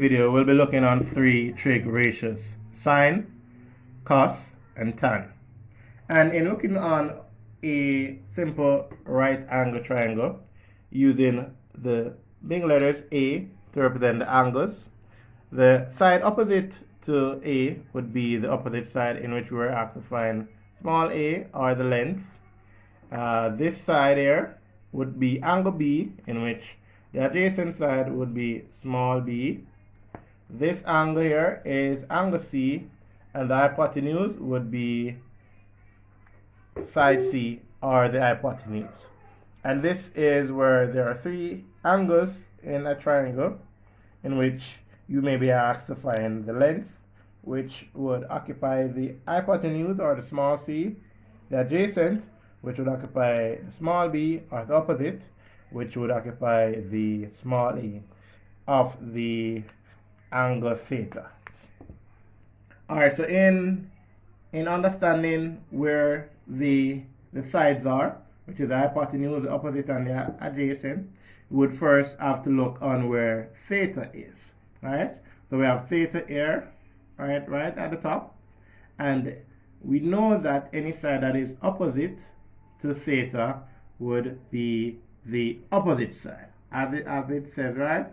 video, we'll be looking on three trig ratios: sine, cos, and tan. And in looking on a simple right angle triangle, using the big letters A to represent the angles, the side opposite to A would be the opposite side in which we were asked to find small a, or the length. This side here would be angle B, in which the adjacent side would be small b. This angle here is angle C, and the hypotenuse would be side C, or the hypotenuse. And this is where there are three angles in a triangle in which you may be asked to find the length, which would occupy the hypotenuse, or the small c, the adjacent, which would occupy the small b, or the opposite, which would occupy the small a of the angle theta. Alright, so in understanding where the sides are, which is the hypotenuse, the opposite, and the adjacent, we would first have to look on where theta is. Right? So we have theta here, right at the top, and we know that any side that is opposite to theta would be the opposite side, as it says, right?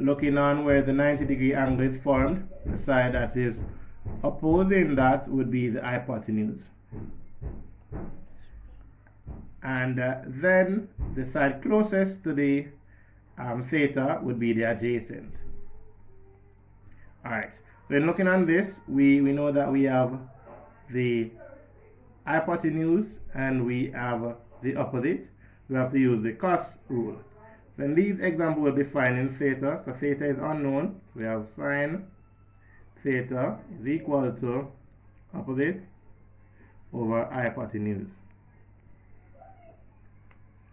Looking on where the 90-degree angle is formed, the side that is opposing that would be the hypotenuse. And then the side closest to the theta would be the adjacent. Alright, so in looking on this, we know that we have the hypotenuse and we have the opposite. We have to use the cos rule. Then these examples will be finding theta. So theta is unknown. We have sine theta is equal to opposite over hypotenuse.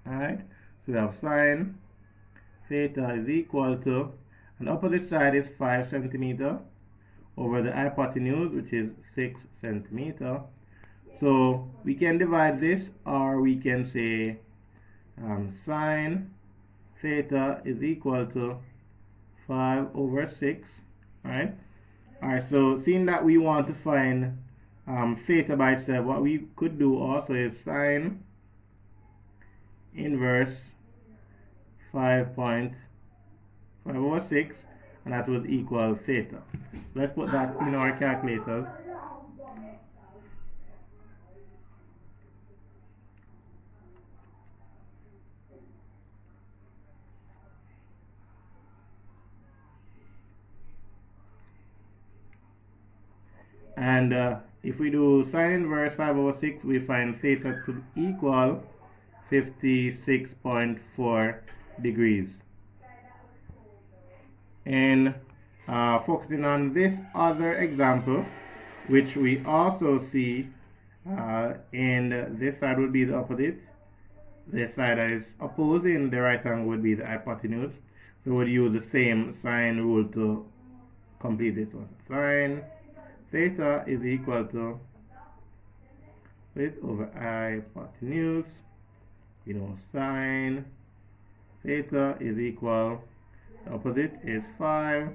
Alright, so we have sine theta is equal to, and opposite side is 5 centimeter over the hypotenuse, which is 6 centimeter. So we can divide this, or we can say sine theta is equal to 5 over 6, right? Alright, so seeing that we want to find theta by itself, what we could do also is sine inverse 5.5 over 6, and that would equal theta. Let's put that in our calculators. And if we do sine inverse 5 over 6, we find theta to equal 56.4 degrees. And focusing on this other example, which we also see, and this side would be the opposite. This side that is opposing the right angle would be the hypotenuse. So we would use the same sine rule to complete this one. Sine theta is equal to width over hypotenuse. You know, sine theta is equal, the opposite is 5,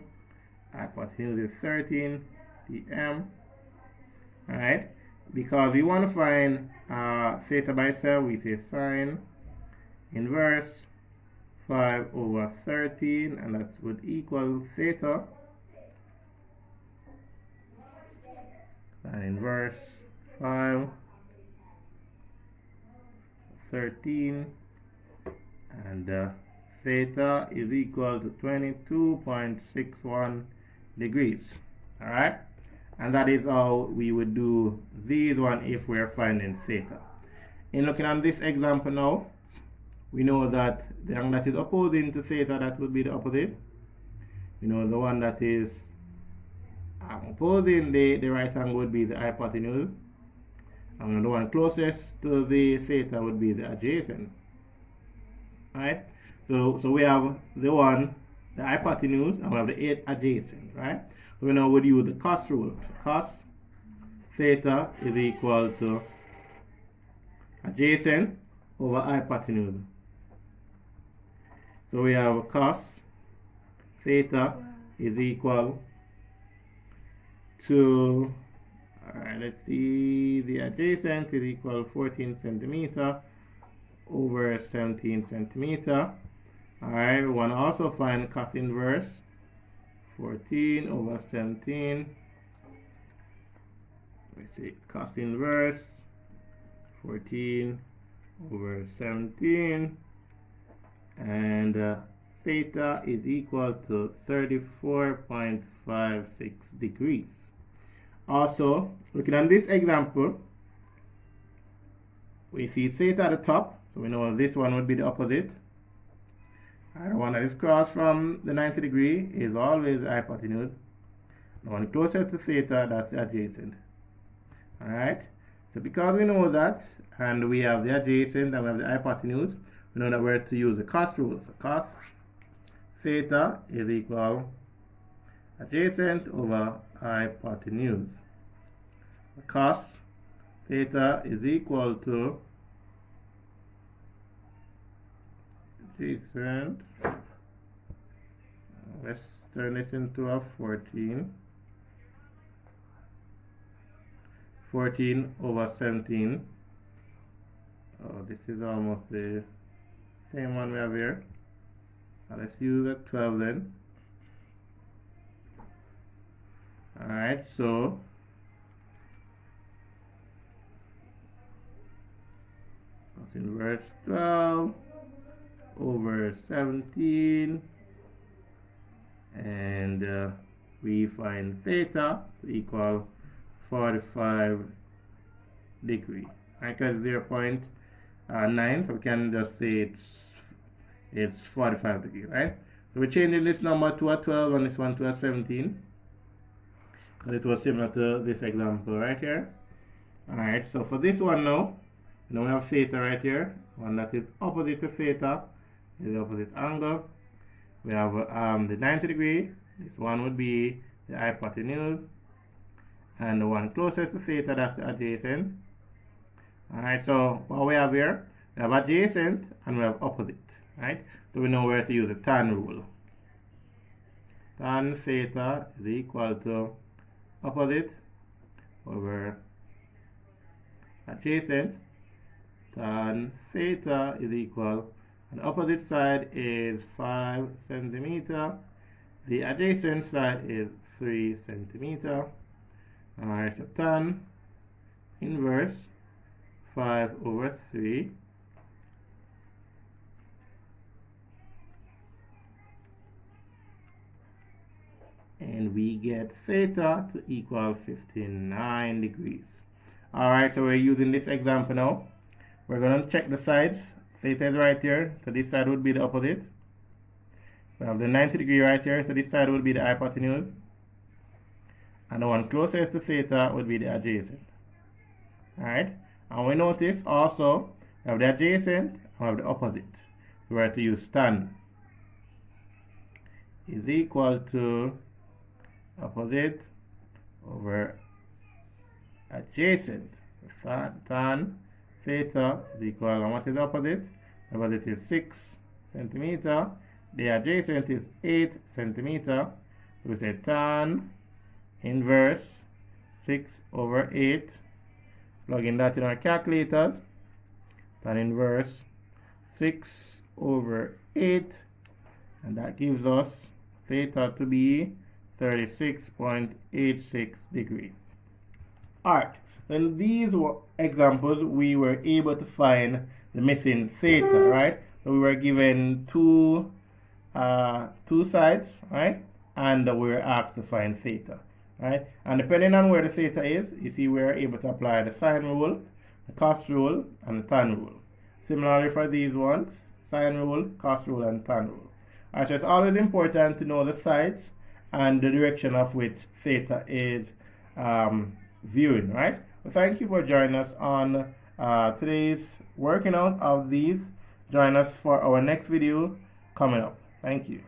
hypotenuse is 13 dm. Alright, because we want to find theta by itself, we say sine inverse 5 over 13, and that would equal theta. Sine inverse 5 13, and theta is equal to 22.61 degrees. Alright, and that is how we would do these one if we are finding theta. In looking at this example now, we know that the angle that is opposing to theta, that would be the opposite. You know, the one that is opposing the right angle would be the hypotenuse, and the one closest to the theta would be the adjacent. Right? So we have the hypotenuse, and we have the adjacent, right? So we now would use the cos rule. So cos theta is equal to adjacent over hypotenuse. So we have cos theta is equal to, alright, let's see, the adjacent is equal 14 centimeter over 17 centimeter. Alright, we want to also find cos inverse 14 over 17. Let's see, cos inverse 14 over 17, and theta is equal to 34.56 degrees. Also, looking at this example, we see theta at the top, so we know this one would be the opposite. The one that is crossed from the 90 degree is always the hypotenuse. The one closer to theta, that's the adjacent. Alright, so because we know that, and we have the adjacent and we have the hypotenuse, we know that we're to use the cos rule. So cos theta is equal adjacent over hypotenuse. Cos theta is equal to adjacent. Let's turn this into a 14 over 17. Oh, this is almost the same one we have here. Now let's use a 12 then. Alright, so cos inverse 12 over 17, and we find theta equal 45 degree. Right, because 0.9, so we can just say it's 45 degree, right? So we're changing this number to a 12 and this one to a 17. So it was similar to this example right here. Alright, so for this one now, we have theta right here. One that is opposite to theta is the opposite angle. We have the 90 degree. This one would be the hypotenuse. And the one closest to theta, that's the adjacent. Alright, so what we have here, we have adjacent and we have opposite. Right? So we know where to use the tan rule. Tan theta is equal to opposite over adjacent. Tan theta is equal, and the opposite side is 5 centimeter. The adjacent side is 3 centimeter. Alright, so tan inverse 5 over 3 and we get theta to equal 59 degrees. Alright, so we're using this example now. We're going to check the sides. Theta is right here, so this side would be the opposite. We have the 90 degree right here, so this side would be the hypotenuse. And the one closest to theta would be the adjacent. Alright, and we notice also we have the adjacent and we have the opposite. So we have to use tan is equal to opposite over adjacent. Tan theta is equal, and what is opposite? Opposite is 6 centimeter. The adjacent is 8 centimeter. So we say tan inverse 6 over 8. Plug in that in our calculators. Tan inverse 6 over 8, and that gives us theta to be 36.86 degrees. Alright, in these examples we were able to find the missing theta, right? So we were given two sides, right? And we were asked to find theta, right? And depending on where the theta is, you see we are able to apply the sine rule, the cos rule, and the tan rule. Similarly for these ones, sine rule, cos rule, and tan rule. Alright, so it's always important to know the sides and the direction of which theta is viewing, right? Well, thank you for joining us on today's working out of these. Join us for our next video coming up. Thank you.